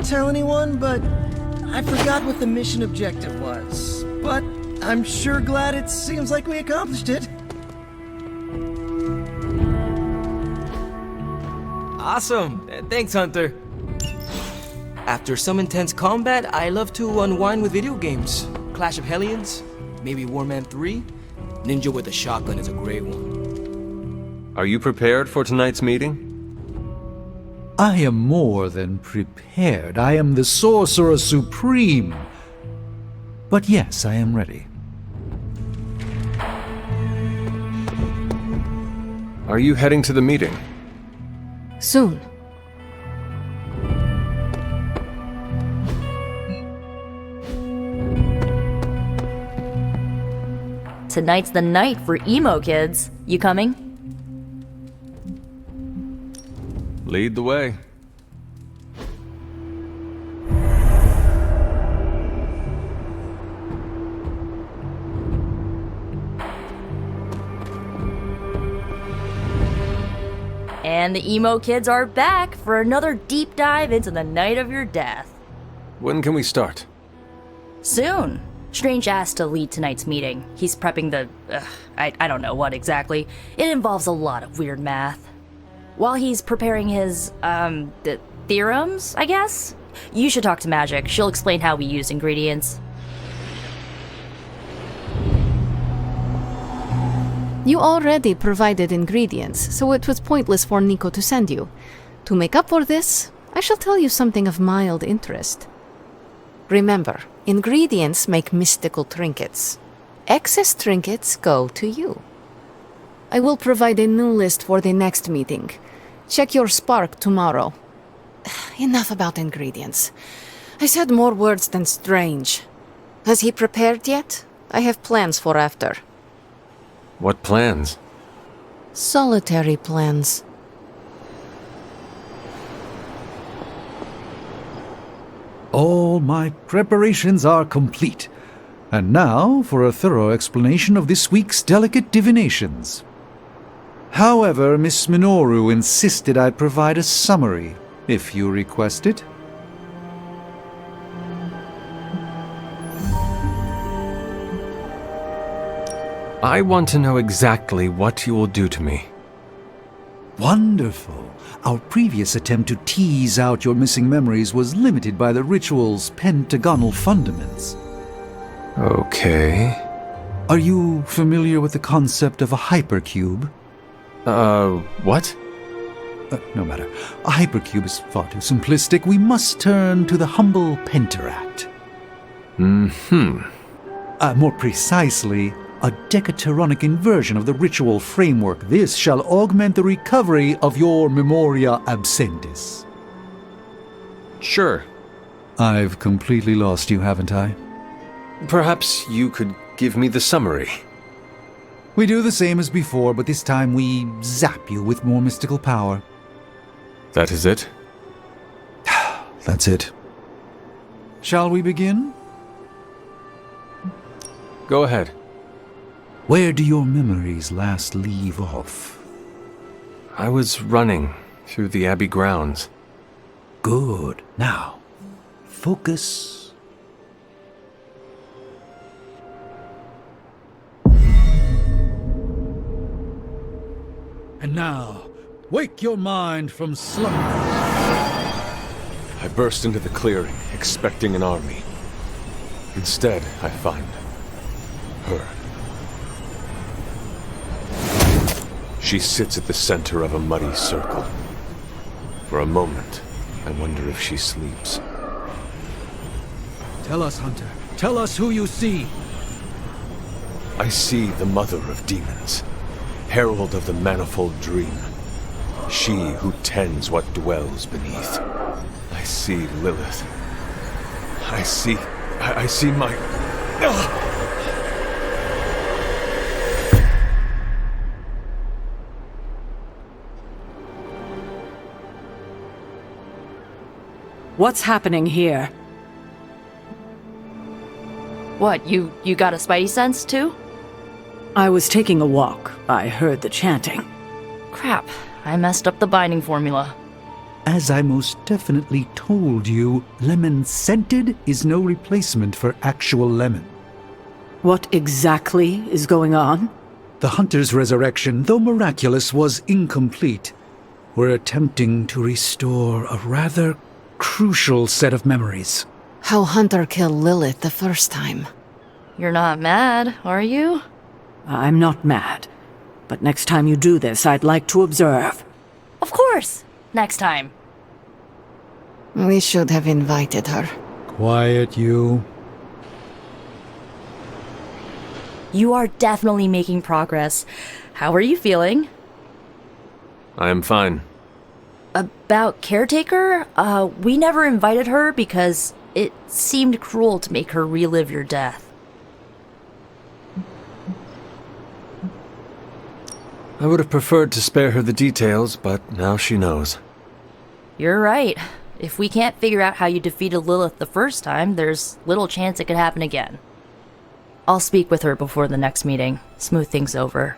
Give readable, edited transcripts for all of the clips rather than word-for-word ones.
tell anyone, but I forgot what the mission objective was. But I'm sure glad it seems like we accomplished it. Awesome! Thanks, Hunter. After some intense combat, I love to unwind with video games. Clash of Hellions, maybe Warman 3. Ninja with a shotgun is a great one. Are you prepared for tonight's meeting? I am more than prepared. I am the Sorcerer Supreme. But yes, I am ready. Are you heading to the meeting? Soon. Tonight's the night for emo kids. You coming? Lead the way. And the emo kids are back for another deep dive into the night of your death. When can we start? Soon. Strange asked to lead tonight's meeting. He's prepping the... I don't know what exactly. It involves a lot of weird math. While he's preparing his, the theorems, I guess? You should talk to Magic. She'll explain how we use ingredients. You already provided ingredients, so it was pointless for Nico to send you. To make up for this, I shall tell you something of mild interest. Remember, ingredients make mystical trinkets. Excess trinkets go to you. I will provide a new list for the next meeting. Check your spark tomorrow. Enough about ingredients. I said more words than strange. Has he prepared yet? I have plans for after. What plans? Solitary plans. All my preparations are complete. And now for a thorough explanation of this week's delicate divinations. However, Miss Minoru insisted I provide a summary, if you request it. I want to know exactly what you will do to me. Wonderful. Our previous attempt to tease out your missing memories was limited by the ritual's pentagonal fundaments. Okay. Are you familiar with the concept of a hypercube? What? No matter. A hypercube is far too simplistic. We must turn to the humble pentaract. More precisely, a decaturonic inversion of the ritual framework. This shall augment the recovery of your memoria absentis. Sure. I've completely lost you, haven't I? Perhaps you could give me the summary. We do the same as before, but this time we zap you with more mystical power. That is it? That's it. Shall we begin? Go ahead. Where do your memories last leave off? I was running through the Abbey grounds. Good. Now, focus. And now, wake your mind from slumber. I burst into the clearing, expecting an army. Instead, I find her. She sits at the center of a muddy circle. For a moment, I wonder if she sleeps. Tell us, Hunter. Tell us who you see. I see the mother of demons, herald of the manifold dream. She who tends what dwells beneath. I see Lilith. I see my... What's happening here? What, you got a spidey sense too? I was taking a walk. I heard the chanting. Crap, I messed up the binding formula. As I most definitely told you, lemon scented is no replacement for actual lemon. What exactly is going on? The hunter's resurrection, though miraculous, was incomplete. We're attempting to restore a rather crucial set of memories. How Hunter killed Lilith the first time. You're not mad, are you? I'm not mad. But next time you do this, I'd like to observe. Of course! Next time. We should have invited her. Quiet, you. You are definitely making progress. How are you feeling? I am fine. About Caretaker? We never invited her because it seemed cruel to make her relive your death. I would have preferred to spare her the details, but now she knows. You're right. If we can't figure out how you defeated Lilith the first time, there's little chance it could happen again. I'll speak with her before the next meeting, smooth things over.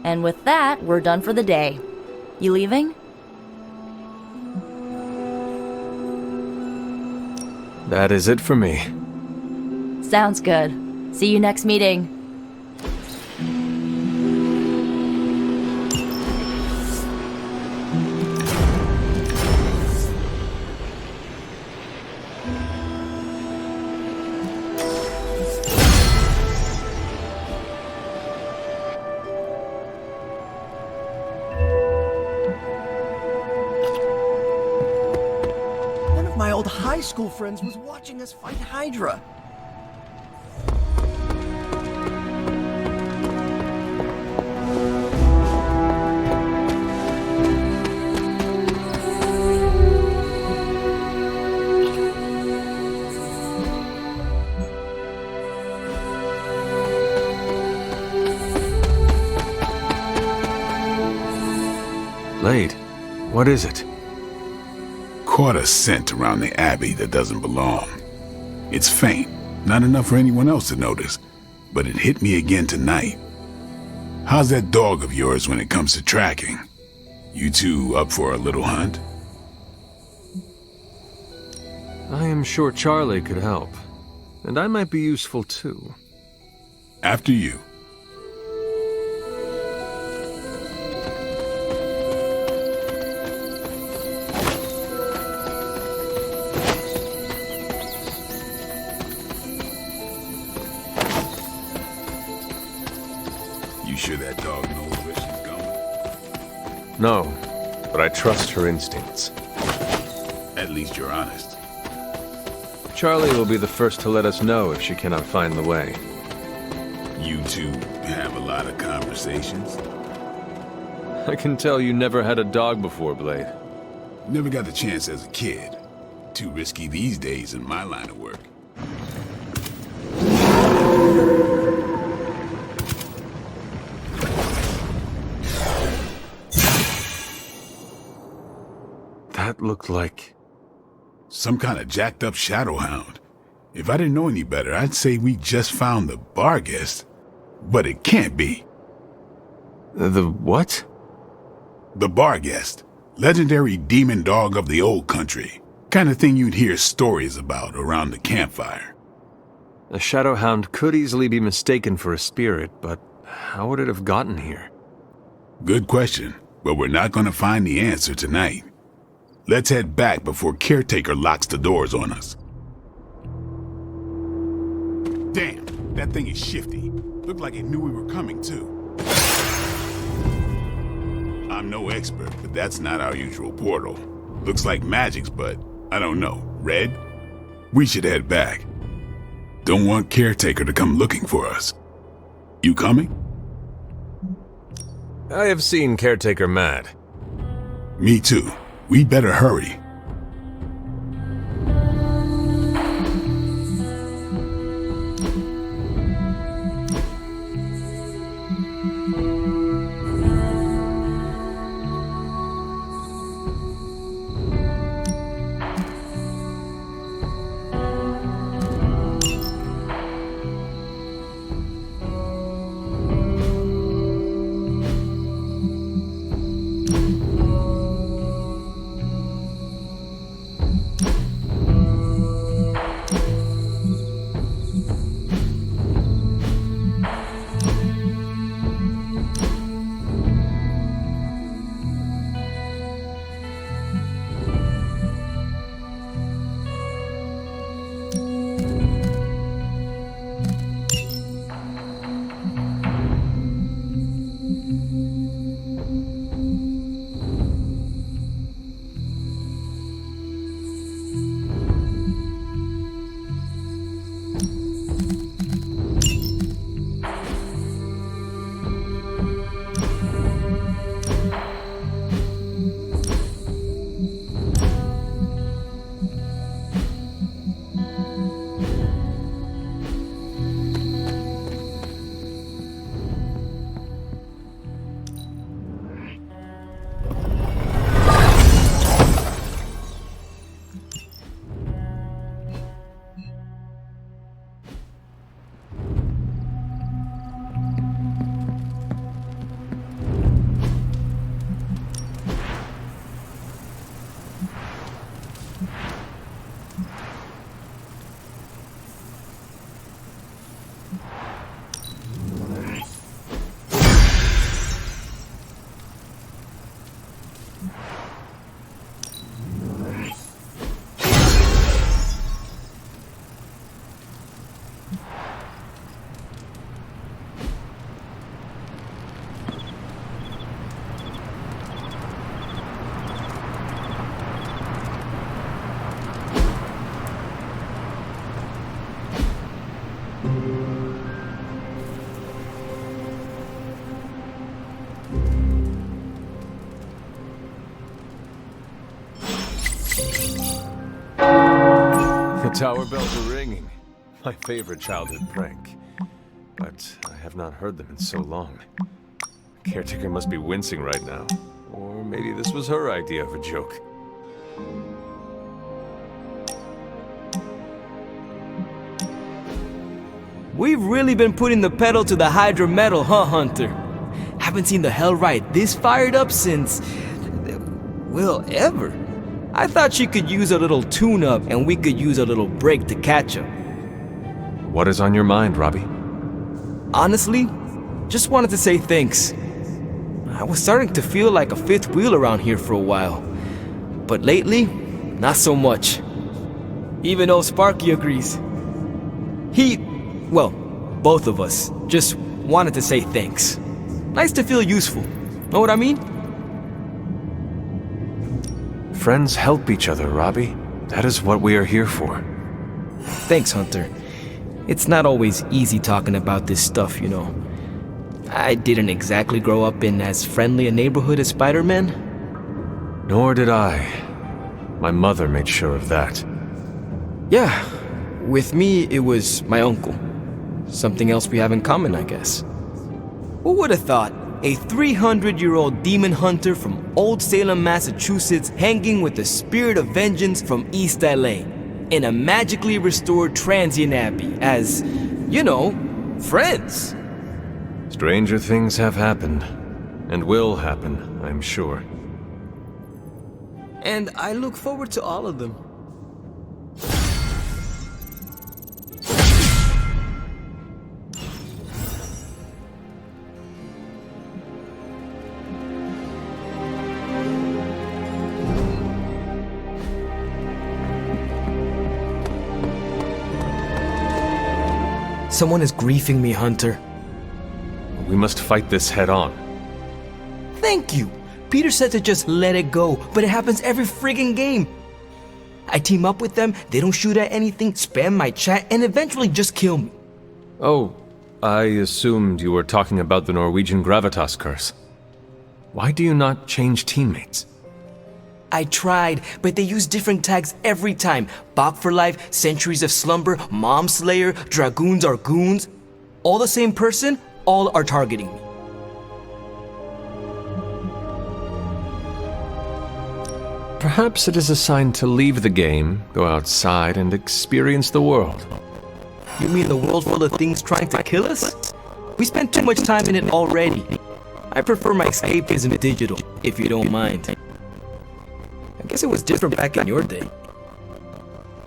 And with that, we're done for the day. You leaving? That is it for me. Sounds good. See you next meeting. One of my old high school friends was watching us fight Hydra. Blade, what is it? Caught a scent around the Abbey that doesn't belong. It's faint, not enough for anyone else to notice, but it hit me again tonight. How's that dog of yours when it comes to tracking? You two up for a little hunt? I am sure Charlie could help. And I might be useful too. After you. You sure that dog knows where she's going? No, but I trust her instincts. At least you're honest. Charlie will be the first to let us know if she cannot find the way. You two have a lot of conversations. I can tell you never had a dog before, Blade. Never got the chance as a kid. Too risky these days in my line of work. That looked like... Some kind of jacked up shadowhound. If I didn't know any better, I'd say we just found the Barghest. But it can't be. The what? The Barghest. Legendary demon dog of the old country. Kind of thing you'd hear stories about around the campfire. A shadowhound could easily be mistaken for a spirit, but how would it have gotten here? Good question, but we're not going to find the answer tonight. Let's head back before Caretaker locks the doors on us. Damn, that thing is shifty. Looked like it knew we were coming, too. I'm no expert, but that's not our usual portal. Looks like magic's, but I don't know. Red? We should head back. Don't want Caretaker to come looking for us. You coming? I have seen Caretaker mad. Me too. We better hurry. The tower bells are ringing. My favorite childhood prank. But I have not heard them in so long. Caretaker must be wincing right now. Or maybe this was her idea of a joke. We've really been putting the pedal to the Hydra metal, huh, Hunter? Haven't seen the Hellride this fired up since... well, ever. I thought she could use a little tune-up, and we could use a little break to catch up. What is on your mind, Robbie? Honestly, just wanted to say thanks. I was starting to feel like a fifth wheel around here for a while. But lately, not so much. Even though Sparky agrees. Well, both of us just wanted to say thanks. Nice to feel useful. Know what I mean? Friends help each other, Robbie. That is what we are here for. Thanks, Hunter. It's not always easy talking about this stuff, you know. I didn't exactly grow up in as friendly a neighborhood as Spider-Man. Nor did I. My mother made sure of that. Yeah, with me, it was my uncle. Something else we have in common, I guess. Who would have thought? A 300-year-old demon hunter from Old Salem, Massachusetts, hanging with the spirit of vengeance from East LA in a magically restored transient abbey as, you know, friends. Stranger things have happened, and will happen, I'm sure. And I look forward to all of them. Someone is griefing me, Hunter. We must fight this head on. Thank you! Peter said to just let it go, but it happens every friggin' game. I team up with them, they don't shoot at anything, spam my chat, and eventually just kill me. Oh, I assumed you were talking about the Norwegian Gravitas curse. Why do you not change teammates? I tried, but they use different tags every time. Bach for Life, Centuries of Slumber, Mom Slayer, Dragoons are goons. All the same person, all are targeting me. Perhaps it is a sign to leave the game, go outside, and experience the world. You mean the world full of things trying to kill us? We spent too much time in it already. I prefer my escapism digital, if you don't mind. I guess it was different back in your day.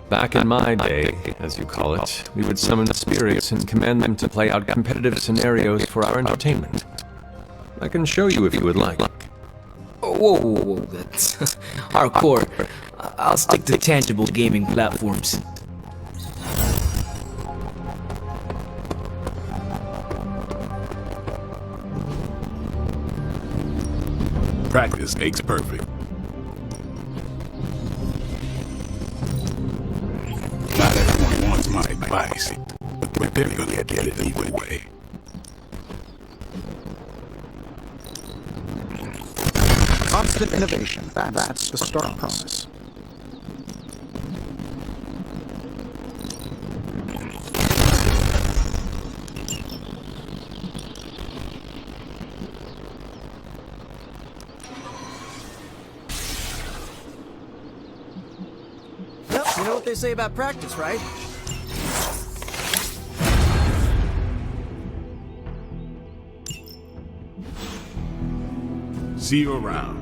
Back in my day, as you call it, we would summon spirits and command them to play out competitive scenarios for our entertainment. I can show you if you would like. Whoa, that's hardcore. I'll stick to tangible gaming platforms. Practice makes perfect. Not everyone wants my advice, but they're gonna get it either way. Constant innovation. That's the Stark promise. Yep, you know what they say about practice, right? See you around.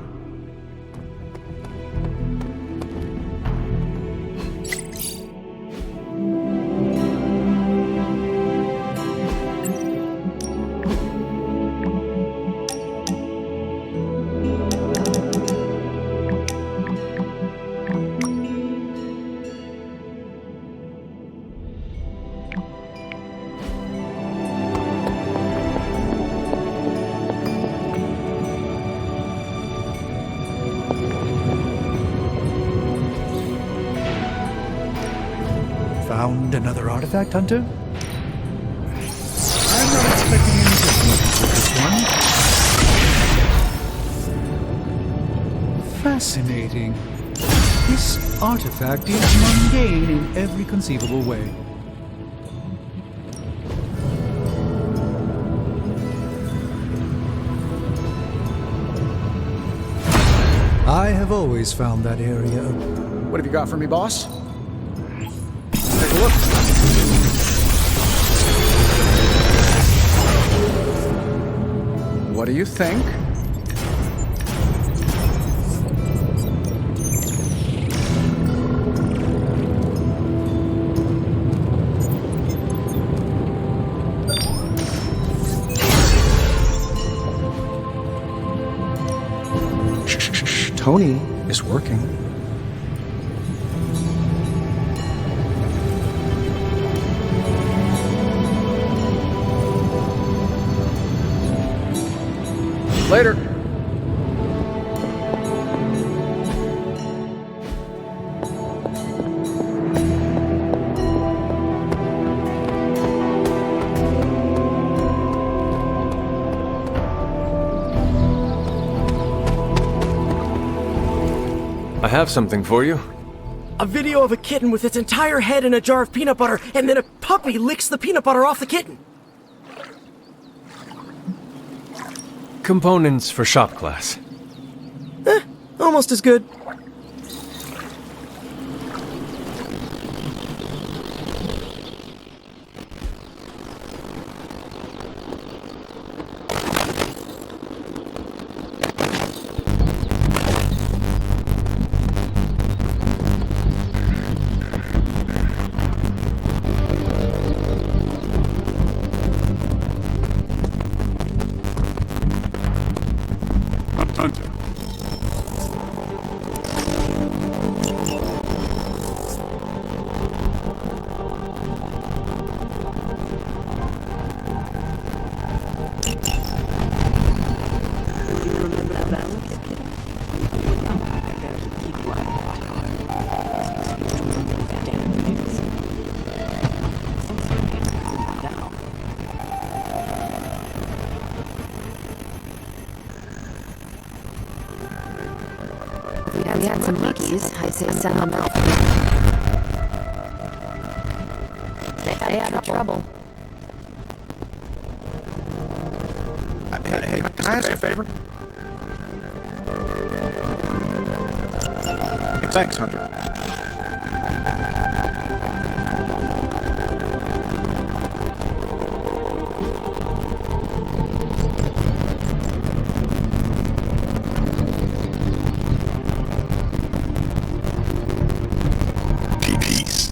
Found another artifact, Hunter? one. Fascinating. This artifact is mundane in every conceivable way. I have always found that area. What have you got for me, boss? Take a look. What do you think? Tony is working. Later. I have something for you. A video of a kitten with its entire head in a jar of peanut butter, and then a puppy licks the peanut butter off the kitten. Components for shop class. Almost as good. Hunter. We had some monkeys. I say send them out. Stay out of trouble. Hey, can I ask you a favor? Thanks, Hunter. Peace.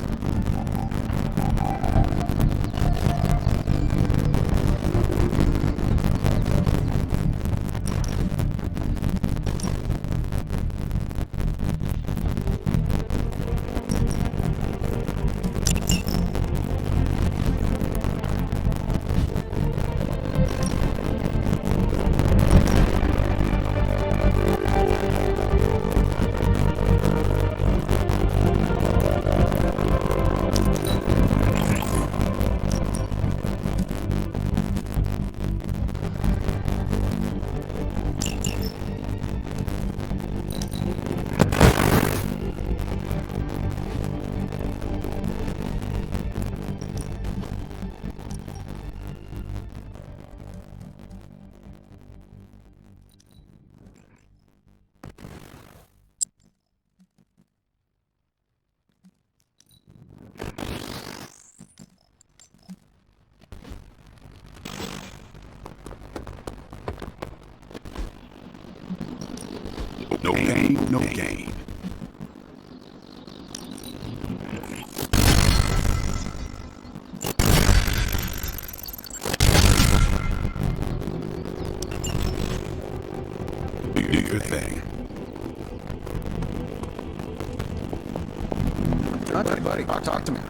No pain, no gain. Do your thing. Okay, buddy. Talk to me.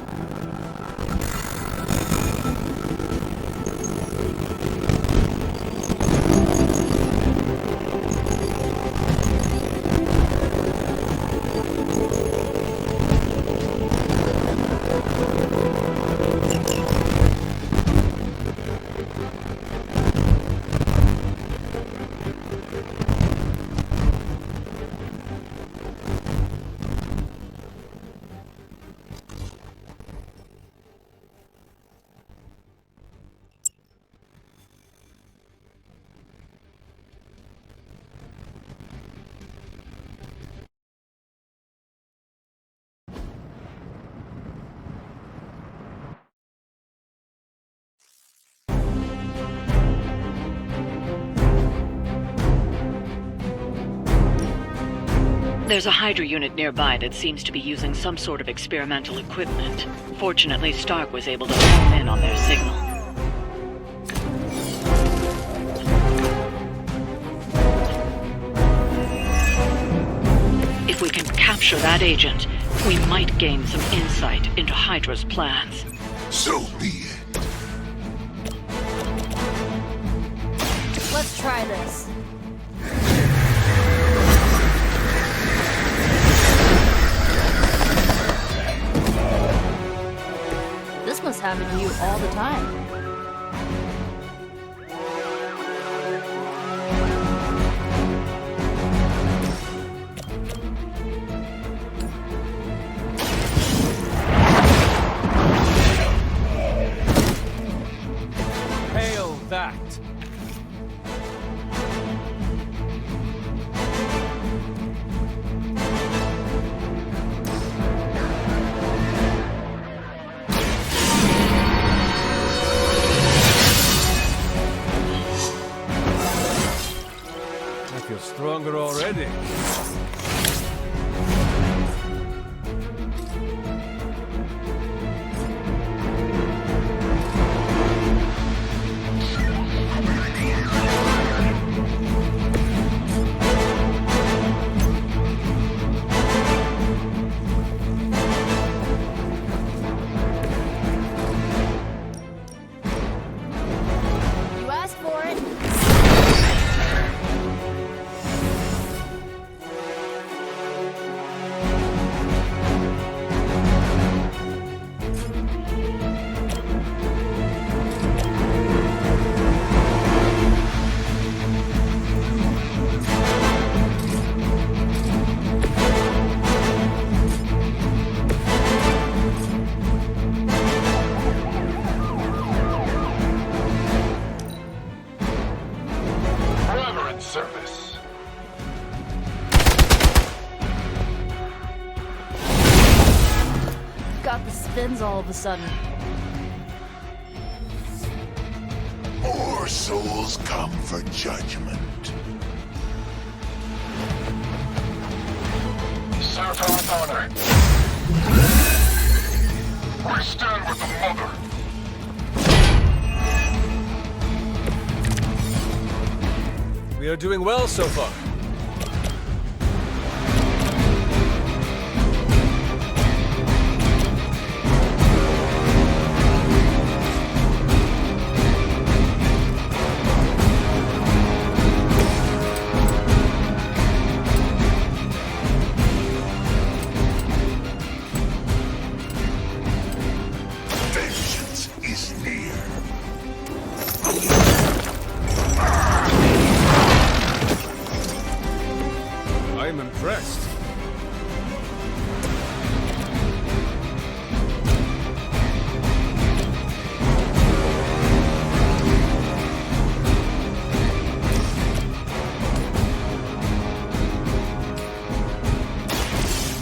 There's a Hydra unit nearby that seems to be using some sort of experimental equipment. Fortunately, Stark was able to home in on their signal. If we can capture that agent, we might gain some insight into Hydra's plans. So be it. Let's try this. This must happen to you all the time. Hail that! I feel stronger already. You asked for it. Forever in service. Got the spins all of a sudden. More souls come for judgment. Serve her with honor. We stand with the mother. We are doing well so far. Vengeance is near. I'm impressed.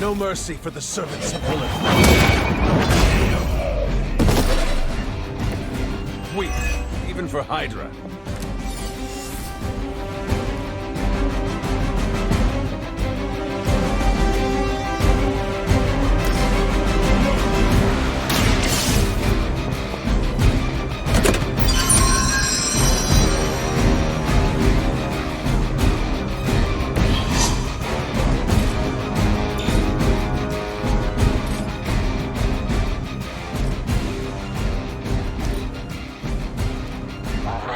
No mercy for the servants of Lilith. Weak, even for Hydra.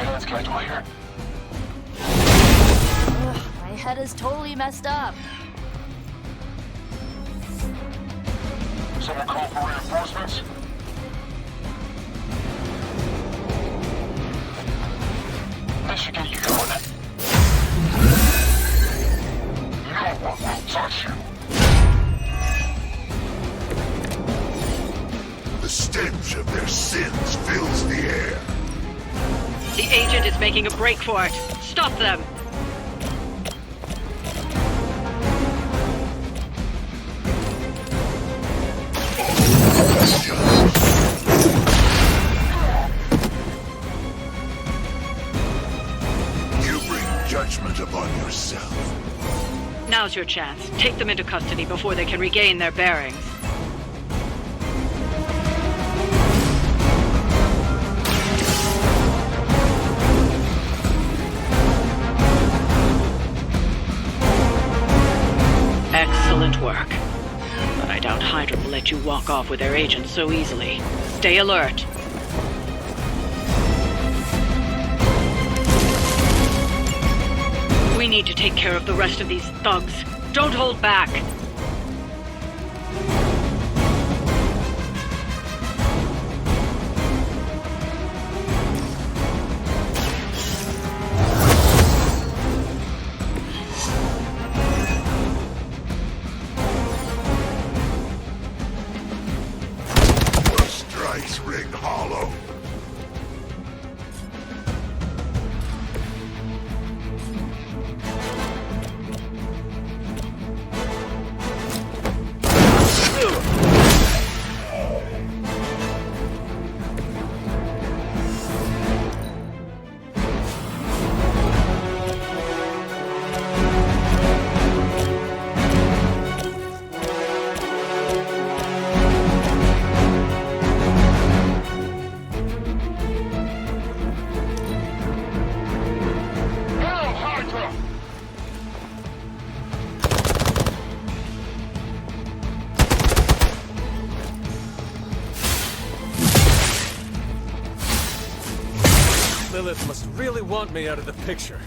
Let's get to here. My head is totally messed up. Someone call for reinforcements? This should get you going. No one will touch you. The stench of their sins fills the air. The agent is making a break for it. Stop them! You bring judgment upon yourself. Now Now's your chance. Take them into custody before they can regain their bearings. Excellent work. But I doubt Hydra will let you walk off with their agents so easily. Stay alert. We need to take care of the rest of these thugs. Don't hold back. The strikes ring hollow. Lilith must really want me out of the picture.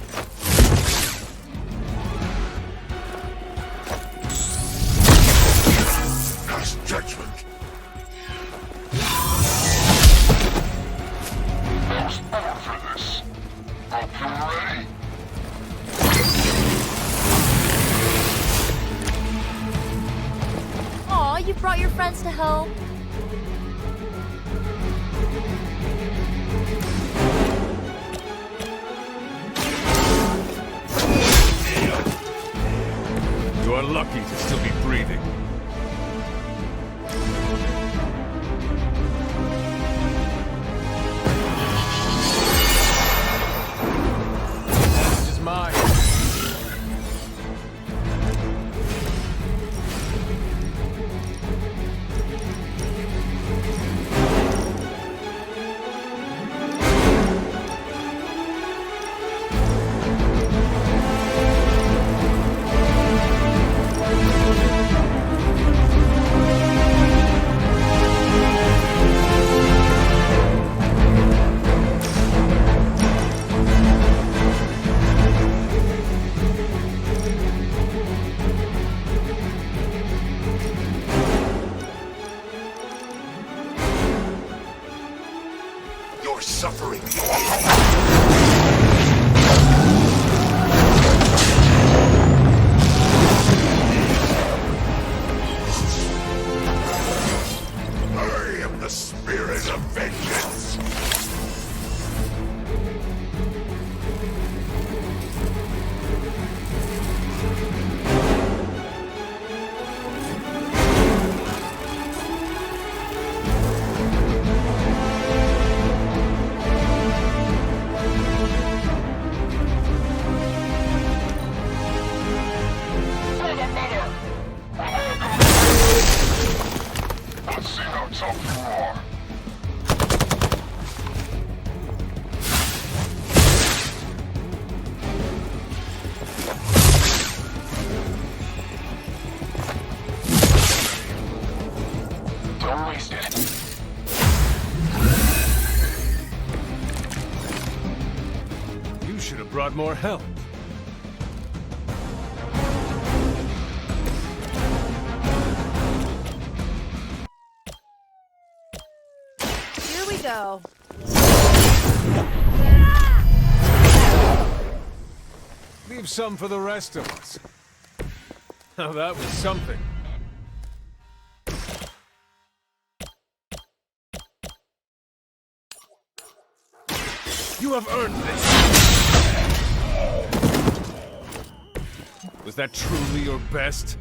Pass judgment. There's more for this. Hope you're ready. Aw, you brought your friends to help. You are lucky to still be breathing. This is mine. You're suffering. I am the spirit of vengeance. Let's see how tough you are. Don't waste it. You should have brought more help. Here we go. Leave some for the rest of us. Now that was something. You have earned this. Was that truly your best?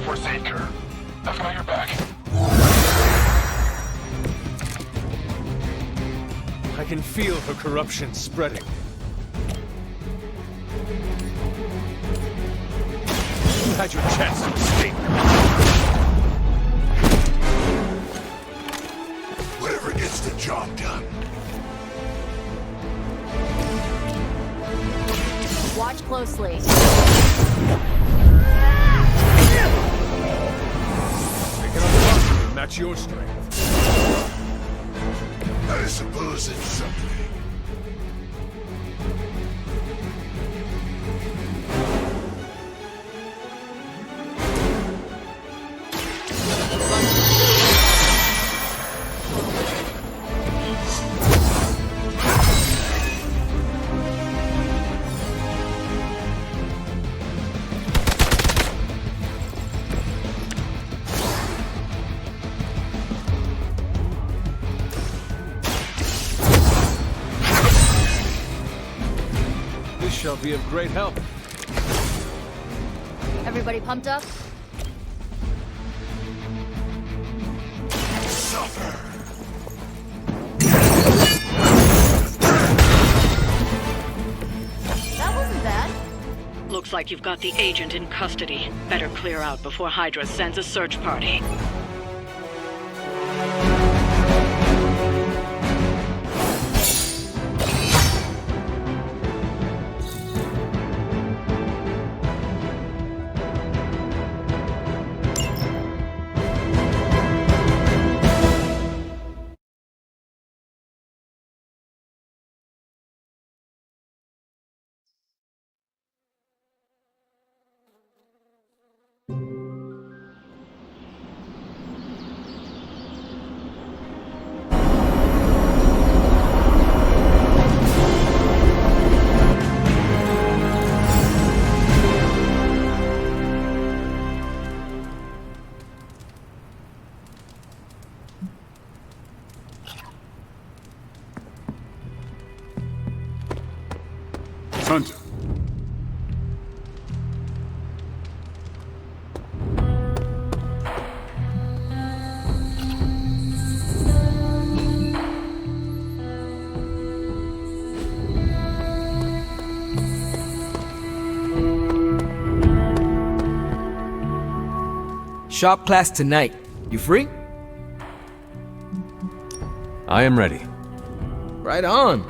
First aid cure. I've got your back. I can feel her corruption spreading. You had your chance to escape. Whatever gets the job done. Watch closely. Taking up the muscle to match your strength. I suppose it's something. This shall be of great help. Everybody pumped up? Suffer. That wasn't bad. Looks like you've got the agent in custody. Better clear out before Hydra sends a search party. Hunter. Shop class tonight. You free? I am ready. Right on.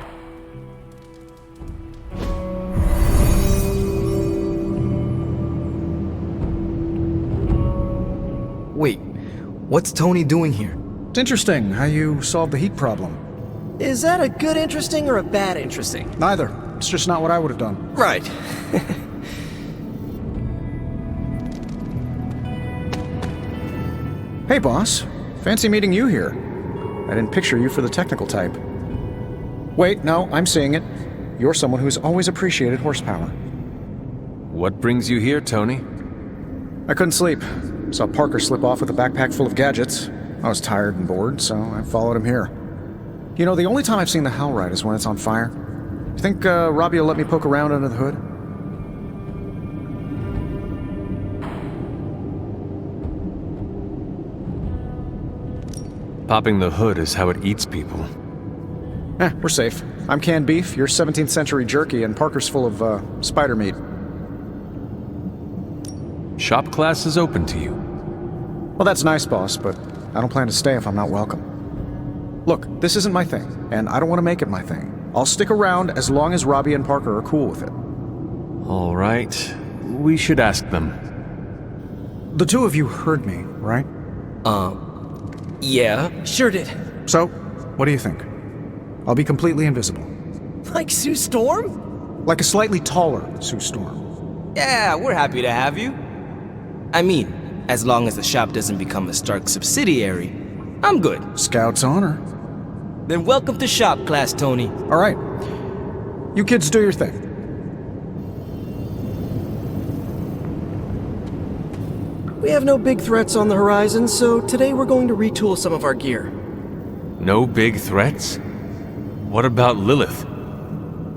Wait, what's Tony doing here? It's interesting how you solved the heat problem. Is that a good interesting or a bad interesting? Neither. It's just not what I would have done. Right. Hey, boss. Fancy meeting you here. I didn't picture you for the technical type. Wait, no, I'm seeing it. You're someone who's always appreciated horsepower. What brings you here, Tony? I couldn't sleep. Saw Parker slip off with a backpack full of gadgets. I was tired and bored, so I followed him here. You know, the only time I've seen the Hellride is when it's on fire. You think Robbie will let me poke around under the hood? Popping the hood is how it eats people. We're safe. I'm canned beef, you're 17th century jerky, and Parker's full of, spider meat. Shop class is open to you. Well, that's nice, boss, but I don't plan to stay if I'm not welcome. Look, this isn't my thing, and I don't want to make it my thing. I'll stick around as long as Robbie and Parker are cool with it. All right. We should ask them. The two of you heard me, right? Yeah. Sure did. So, what do you think? I'll be completely invisible. Like Sue Storm? Like a slightly taller Sue Storm. Yeah, we're happy to have you. I mean, as long as the shop doesn't become a Stark subsidiary, I'm good. Scout's honor. Then welcome to shop class, Tony. All right. You kids do your thing. We have no big threats on the horizon, so today we're going to retool some of our gear. No big threats? What about Lilith?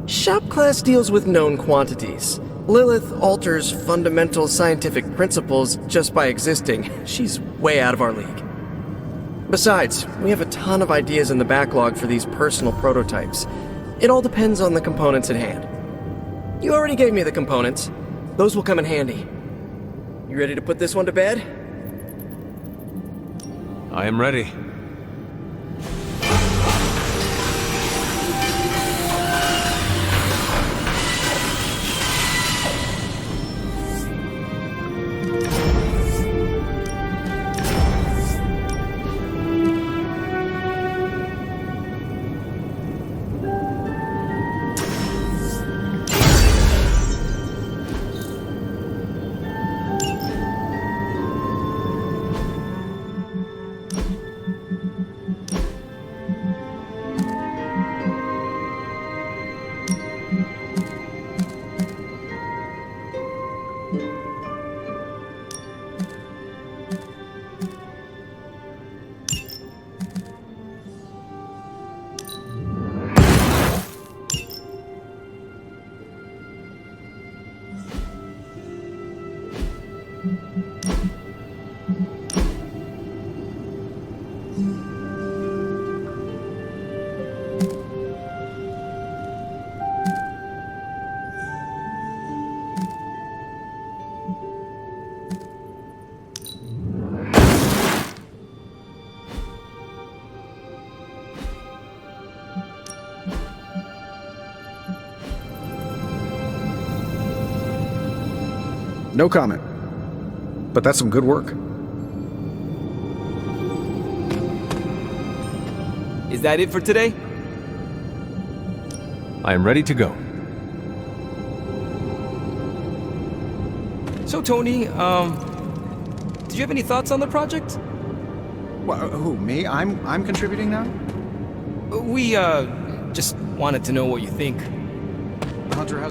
Shop class deals with known quantities. Lilith alters fundamental scientific principles just by existing. She's way out of our league. Besides, we have a ton of ideas in the backlog for these personal prototypes. It all depends on the components at hand. You already gave me the components. Those will come in handy. You ready to put this one to bed? I am ready. No comment. But that's some good work. Is that it for today? I am ready to go. So Tony, did you have any thoughts on the project? Who, me? I'm contributing now? We, just wanted to know what you think. Hunter, how...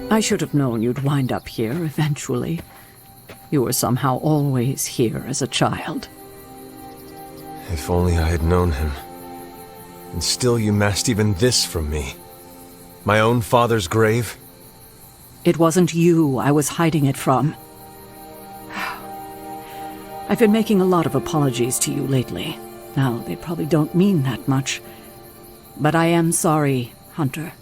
I should have known you'd wind up here eventually. You were somehow always here as a child. If only I had known him. And still you masked even this from me. My own father's grave? It wasn't you I was hiding it from. I've been making a lot of apologies to you lately. Now, they probably don't mean that much. But I am sorry, Hunter.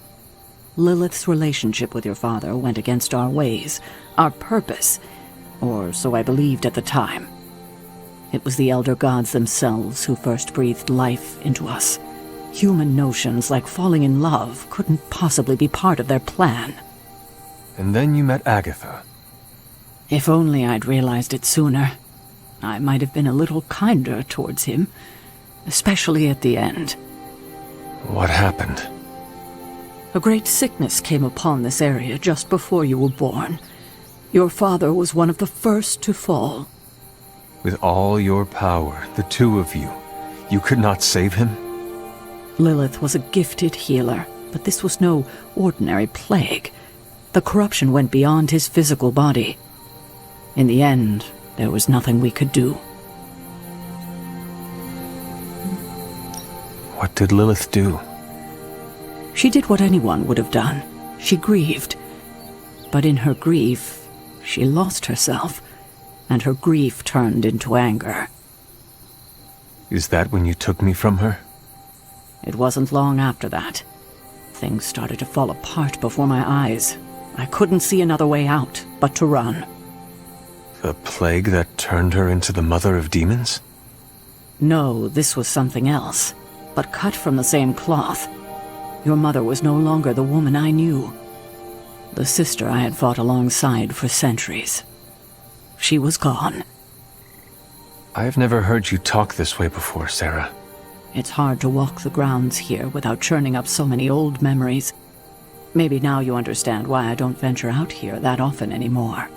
Lilith's relationship with your father went against our ways, our purpose, or so I believed at the time. It was the Elder Gods themselves who first breathed life into us. Human notions like falling in love couldn't possibly be part of their plan. And then you met Agatha. If only I'd realized it sooner. I might have been a little kinder towards him, especially at the end. What happened? A great sickness came upon this area just before you were born. Your father was one of the first to fall. With all your power, the two of you could not save him? Lilith was a gifted healer, but this was no ordinary plague. The corruption went beyond his physical body. In the end, there was nothing we could do. What did Lilith do? She did what anyone would have done. She grieved. But in her grief, she lost herself, and her grief turned into anger. Is that when you took me from her? It wasn't long after that. Things started to fall apart before my eyes. I couldn't see another way out but to run. The plague that turned her into the mother of demons? No, this was something else, but cut from the same cloth. Your mother was no longer the woman I knew. The sister I had fought alongside for centuries. She was gone. I've never heard you talk this way before, Sarah. It's hard to walk the grounds here without churning up so many old memories. Maybe now you understand why I don't venture out here that often anymore.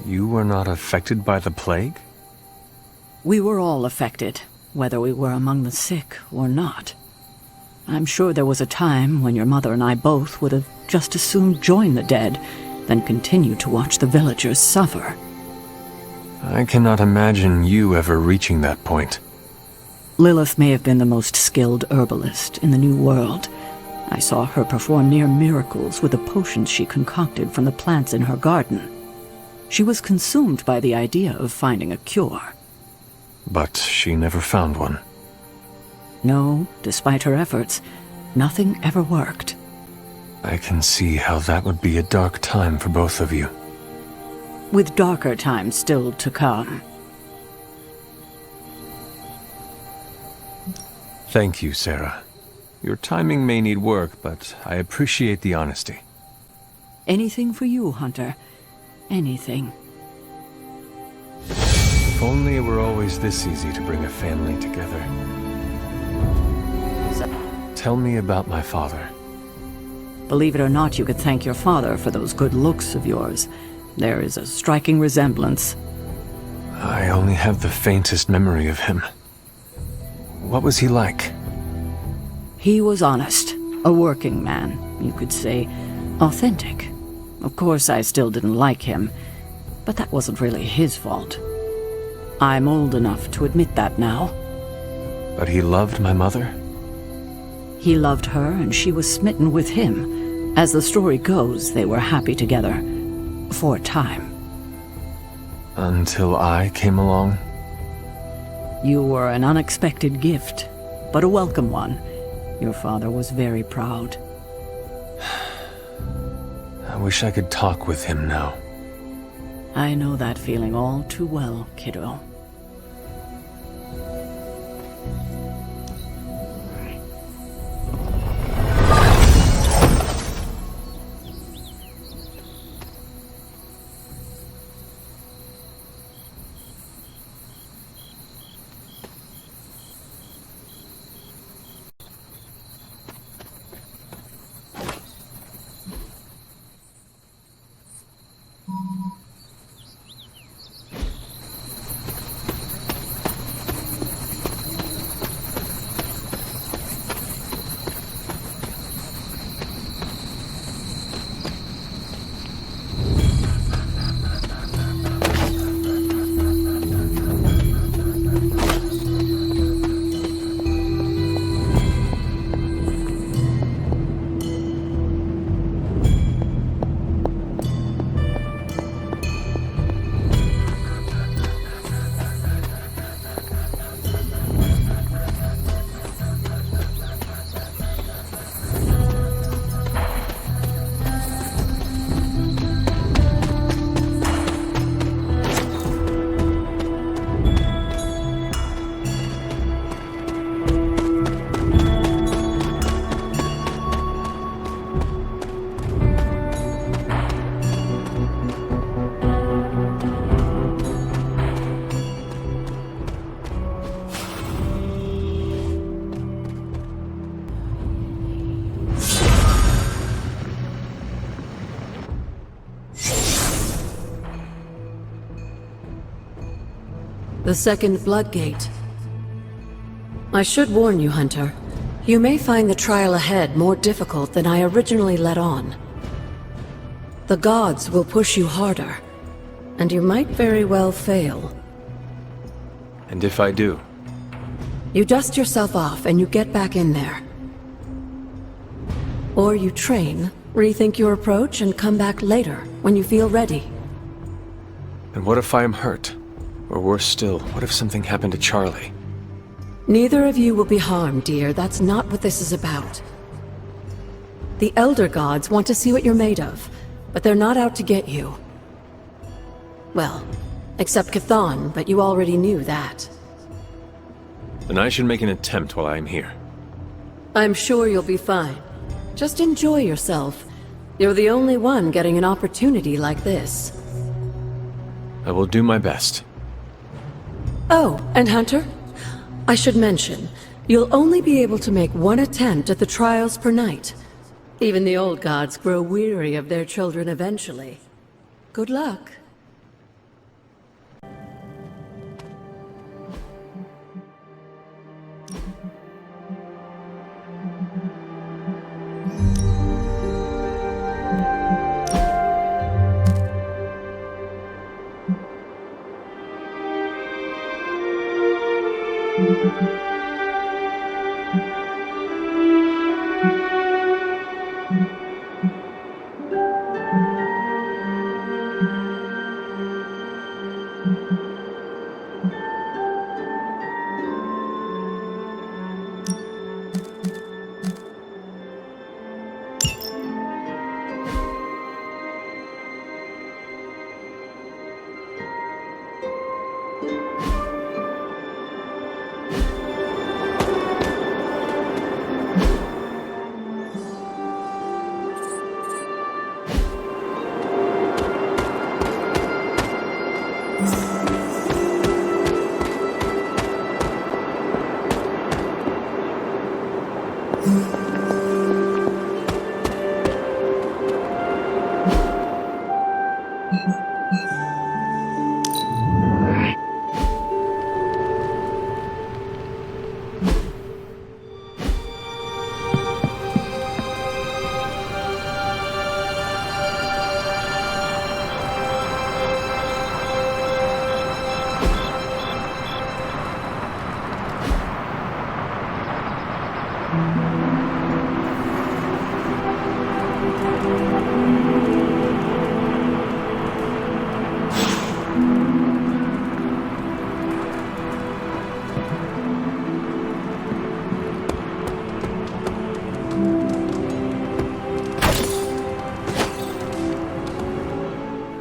You were not affected by the plague? We were all affected, whether we were among the sick or not. I'm sure there was a time when your mother and I both would have just as soon joined the dead than continue to watch the villagers suffer. I cannot imagine you ever reaching that point. Lilith may have been the most skilled herbalist in the New World. I saw her perform near miracles with the potions she concocted from the plants in her garden. She was consumed by the idea of finding a cure. But she never found one. No, despite her efforts, nothing ever worked. I can see how that would be a dark time for both of you. With darker times still to come. Thank you, Sarah. Your timing may need work, but I appreciate the honesty. Anything for you, Hunter. Anything. If only it were always this easy to bring a family together. Tell me about my father. Believe it or not, you could thank your father for those good looks of yours. There is a striking resemblance. I only have the faintest memory of him. What was he like? He was honest, a working man, you could say, authentic. Of course, I still didn't like him, but that wasn't really his fault. I'm old enough to admit that now. But he loved my mother? He loved her, and she was smitten with him. As the story goes, they were happy together. For a time. Until I came along? You were an unexpected gift, but a welcome one. Your father was very proud. I wish I could talk with him now. I know that feeling all too well, kiddo. The second Blood Gate. I should warn you, Hunter. You may find the trial ahead more difficult than I originally let on. The gods will push you harder, and you might very well fail. And if I do? You dust yourself off and you get back in there. Or you train, rethink your approach, and come back later, when you feel ready. And what if I am hurt? Or worse still, what if something happened to Charlie? Neither of you will be harmed, dear. That's not what this is about. The Elder Gods want to see what you're made of, but they're not out to get you. Well, except Cathan, but you already knew that. Then I should make an attempt while I am here. I'm sure you'll be fine. Just enjoy yourself. You're the only one getting an opportunity like this. I will do my best. Oh, and Hunter? I should mention, you'll only be able to make one attempt at the trials per night. Even the old gods grow weary of their children eventually. Good luck.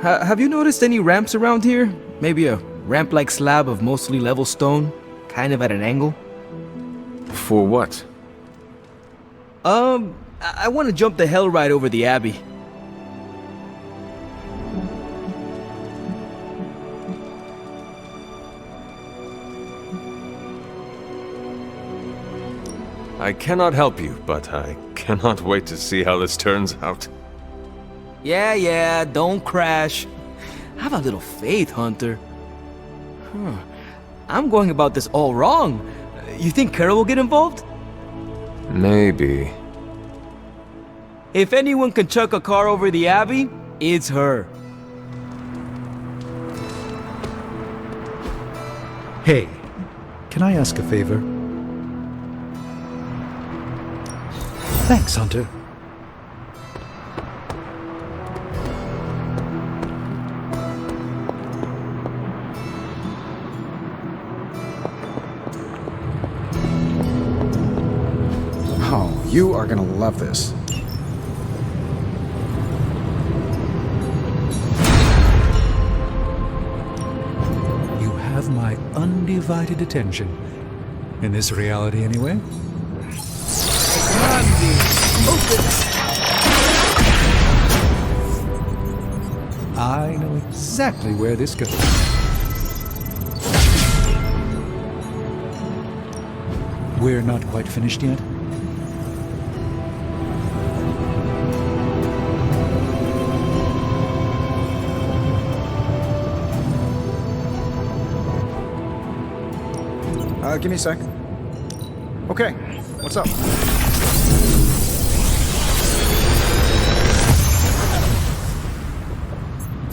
Have you noticed any ramps around here? Maybe a ramp-like slab of mostly level stone, kind of at an angle? For what? I want to jump the hell ride over the Abbey. I cannot help you, but I cannot wait to see how this turns out. Yeah, don't crash. Have a little faith, Hunter. I'm going about this all wrong. You think Carol will get involved? Maybe. If anyone can chuck a car over the Abbey, it's her. Hey, can I ask a favor? Thanks, Hunter. Oh, you are gonna love this. You have my undivided attention. In this reality, anyway. I know exactly where this goes. We're not quite finished yet. Give me a sec. Okay, what's up?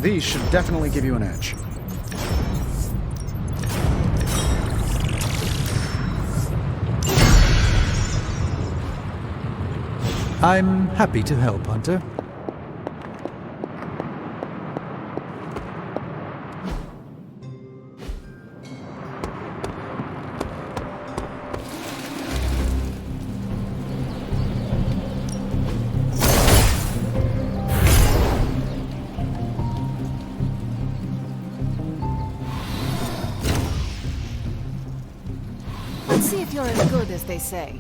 These should definitely give you an edge. I'm happy to help, Hunter. Let's see if you're as good as they say.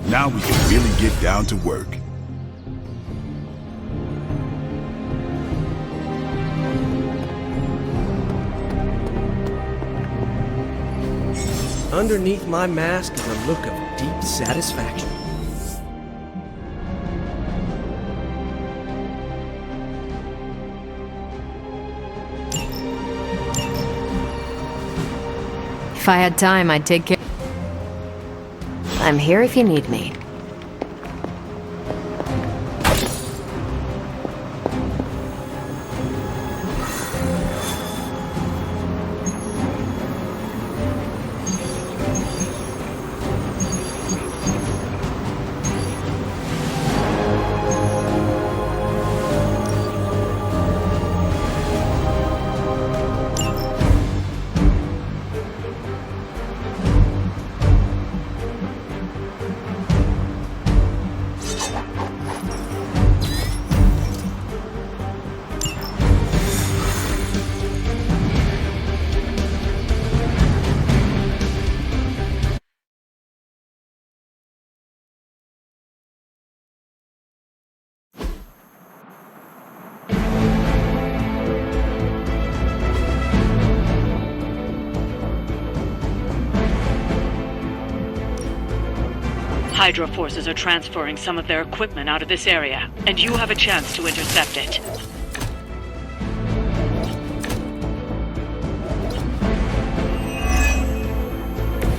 Now we can really get down to work. Underneath my mask is a look of deep satisfaction. If I had time, I'd take care. I'm here if you need me. Hydra forces are transferring some of their equipment out of this area, and you have a chance to intercept it.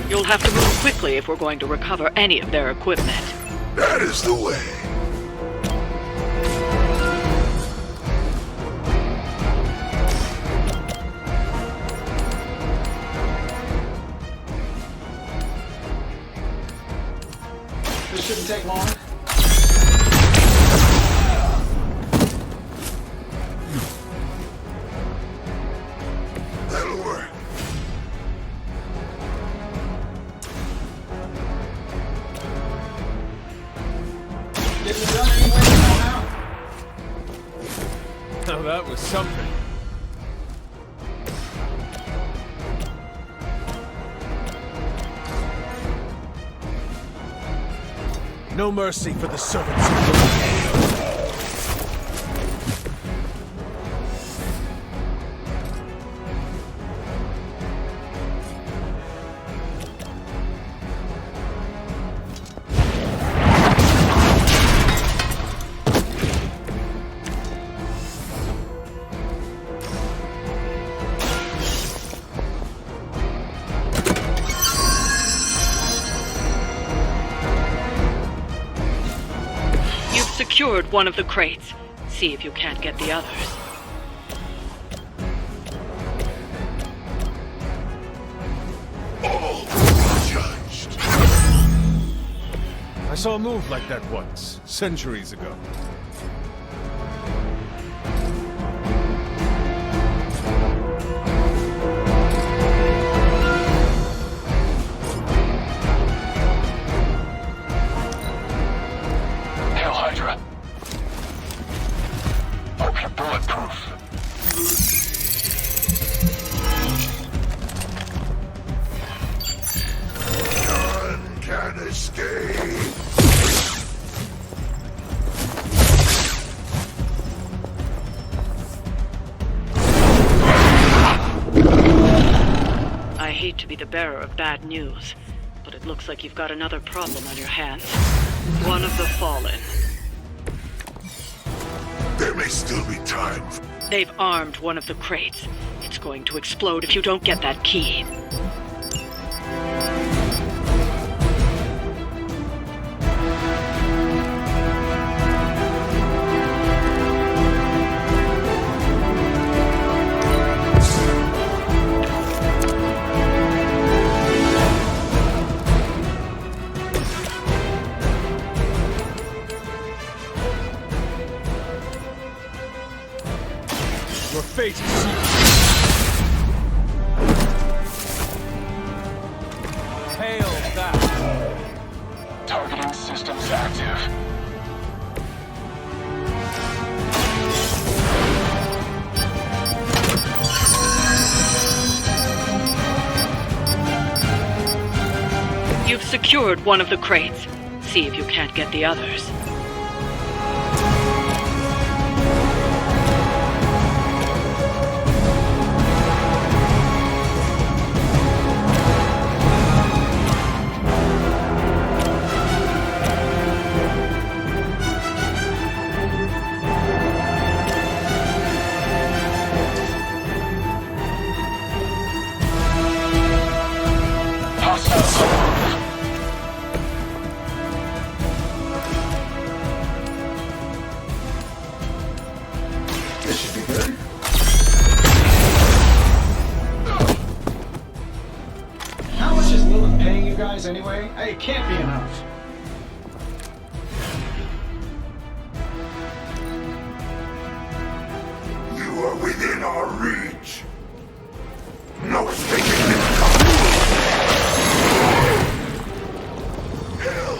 You'll have to move quickly if we're going to recover any of their equipment. That is the way. This shouldn't take long. That'll work. Getting it done anyway now. Now that was something. No mercy for the servants of the Lord. Secured one of the crates. See if you can't get the others. All judged. I saw a move like that once, centuries ago. Hail Hydra. Hope you're bulletproof. None can escape. I hate to be the bearer of bad news, but it looks like you've got another problem on your hands. One of the Fallen. may still be time. They've armed one of the crates. It's going to explode if you don't get that key. Your fate is sealed. Hail that! Targeting systems active. You've secured one of the crates. See if you can't get the others. This should be good. How much is Lilith paying you guys anyway? Hey, it can't be enough. You are within our reach. No escaping this coming. Hell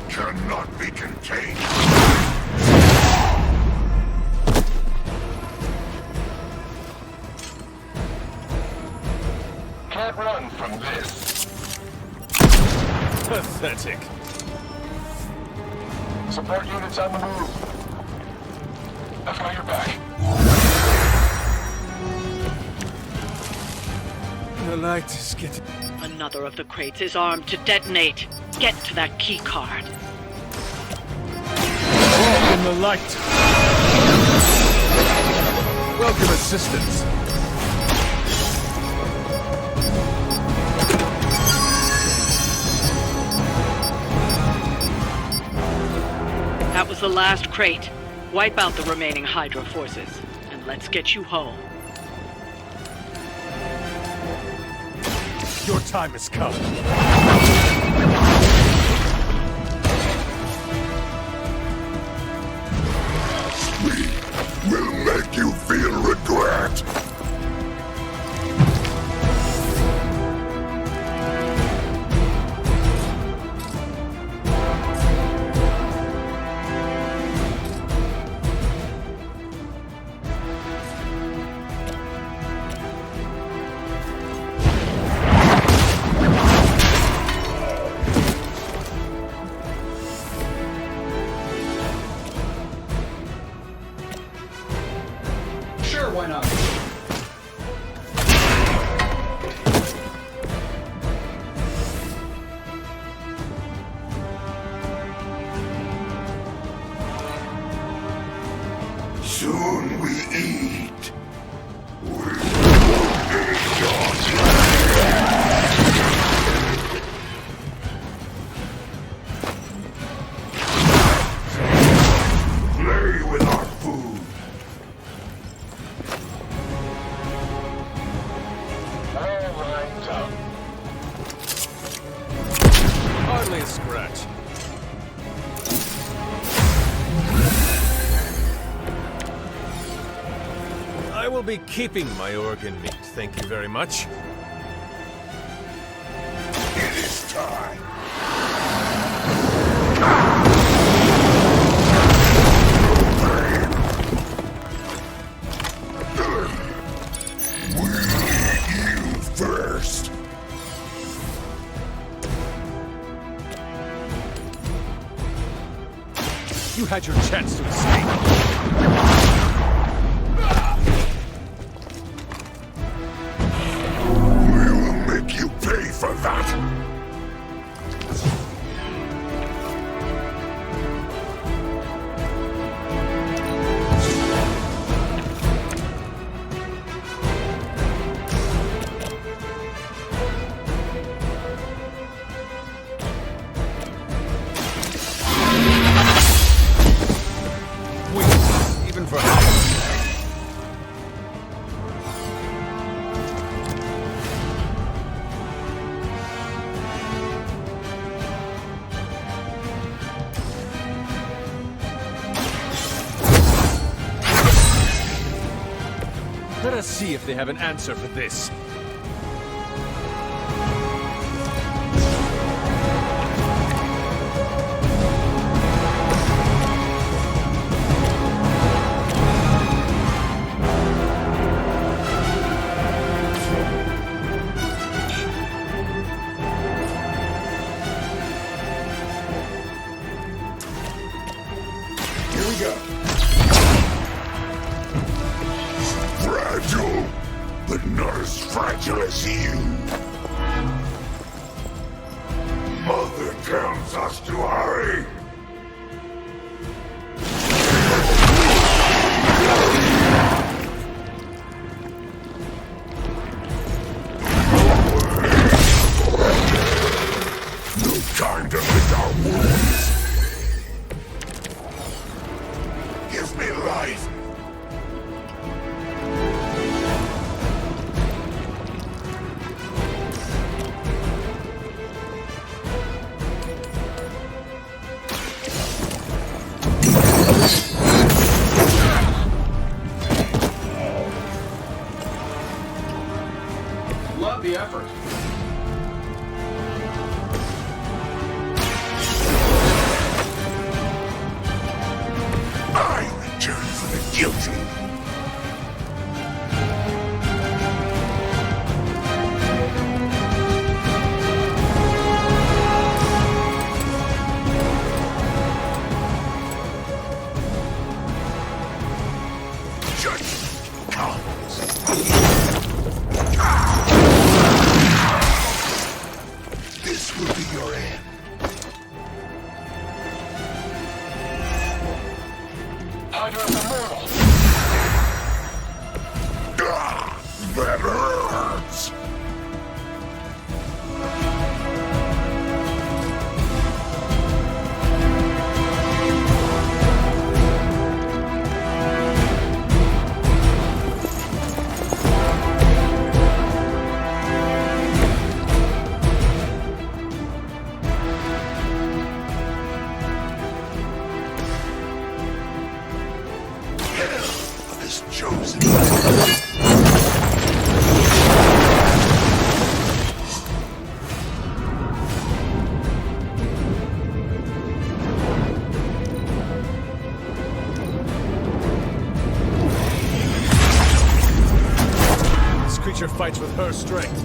cannot be contained. Can't run from this. Pathetic. Support units on the move. I've got your back. The light is getting... Another of the crates is armed to detonate. Get to that key card. Walk in the light. Welcome assistance. That was the last crate. Wipe out the remaining Hydra forces, and let's get you home. Your time has come. We will make you feel regret. Sure, why not? Soon we eat. Play with our food. All lined up. Hardly a scratch. I will be keeping my organ meat, thank you very much. It is time. We eat you first. You had your chance to escape. We will make you pay for that. us see if they have an answer for this. Here we go. Fragile, but not as fragile as you. Mother tells us to hurry. No time to lick our wounds. Give me life. Love the effort. I return for the guilty. Judgment comes. This will be your end. Hydra is immortal. That hurts. Hell is chosen. This creature fights with her strength.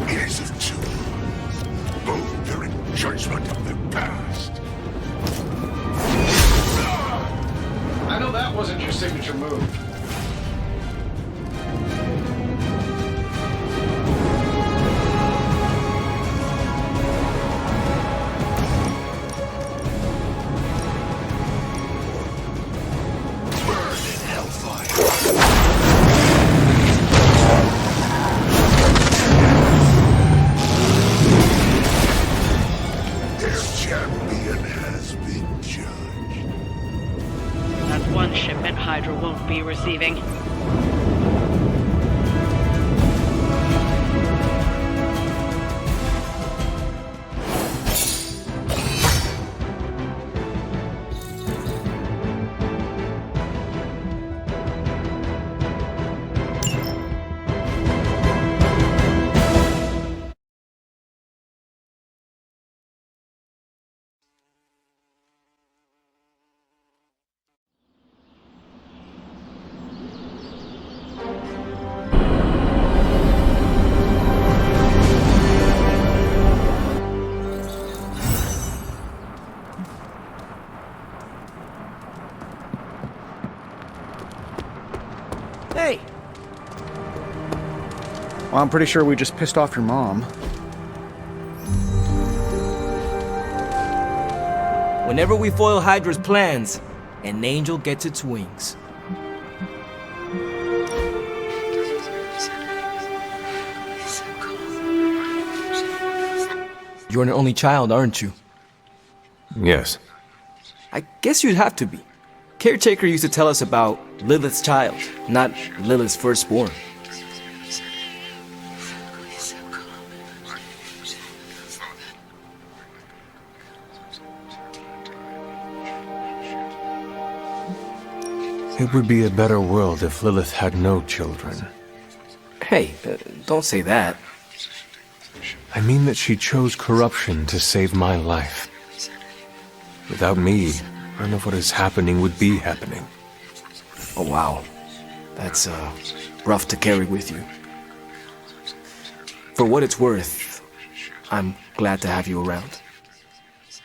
It is of two. Both bearing judgment of the past. I know that wasn't your signature move. Burn in hellfire. Their champion has been judged. That's one shipment Hydra won't be receiving. Hey! Well, I'm pretty sure we just pissed off your mom. Whenever we foil Hydra's plans, an angel gets its wings. You're an only child, aren't you? Yes. I guess you'd have to be. Caretaker used to tell us about Lilith's child, not Lilith's firstborn. It would be a better world if Lilith had no children. Hey, don't say that. I mean that she chose corruption to save my life. Without me, none of what is happening would be happening. Oh, wow. That's, rough to carry with you. For what it's worth, I'm glad to have you around.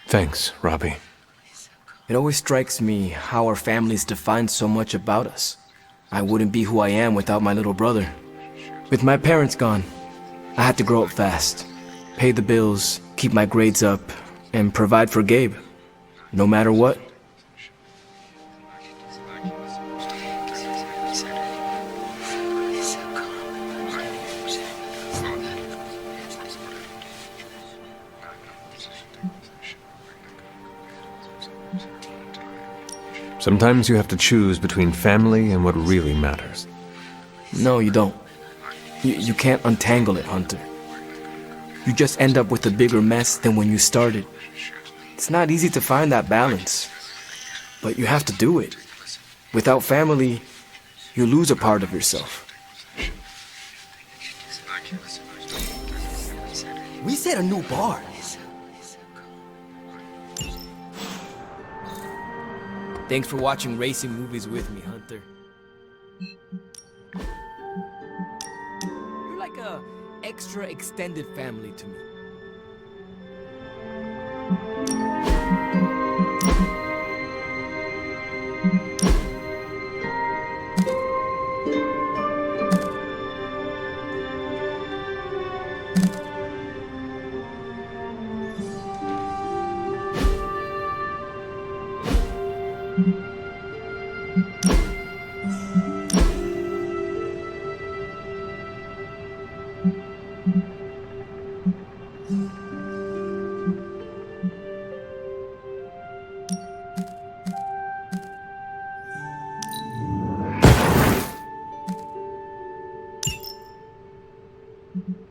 Thanks, Robbie. It always strikes me how our families define so much about us. I wouldn't be who I am without my little brother. With my parents gone, I had to grow up fast, pay the bills, keep my grades up, and provide for Gabe, no matter what. Sometimes you have to choose between family and what really matters. No, you don't. You can't untangle it, Hunter. You just end up with a bigger mess than when you started. It's not easy to find that balance, but you have to do it. Without family, you lose a part of yourself. We set a new bar. Thanks for watching racing movies with me, Hunter. You're like a extra extended family to me. Mm-hmm.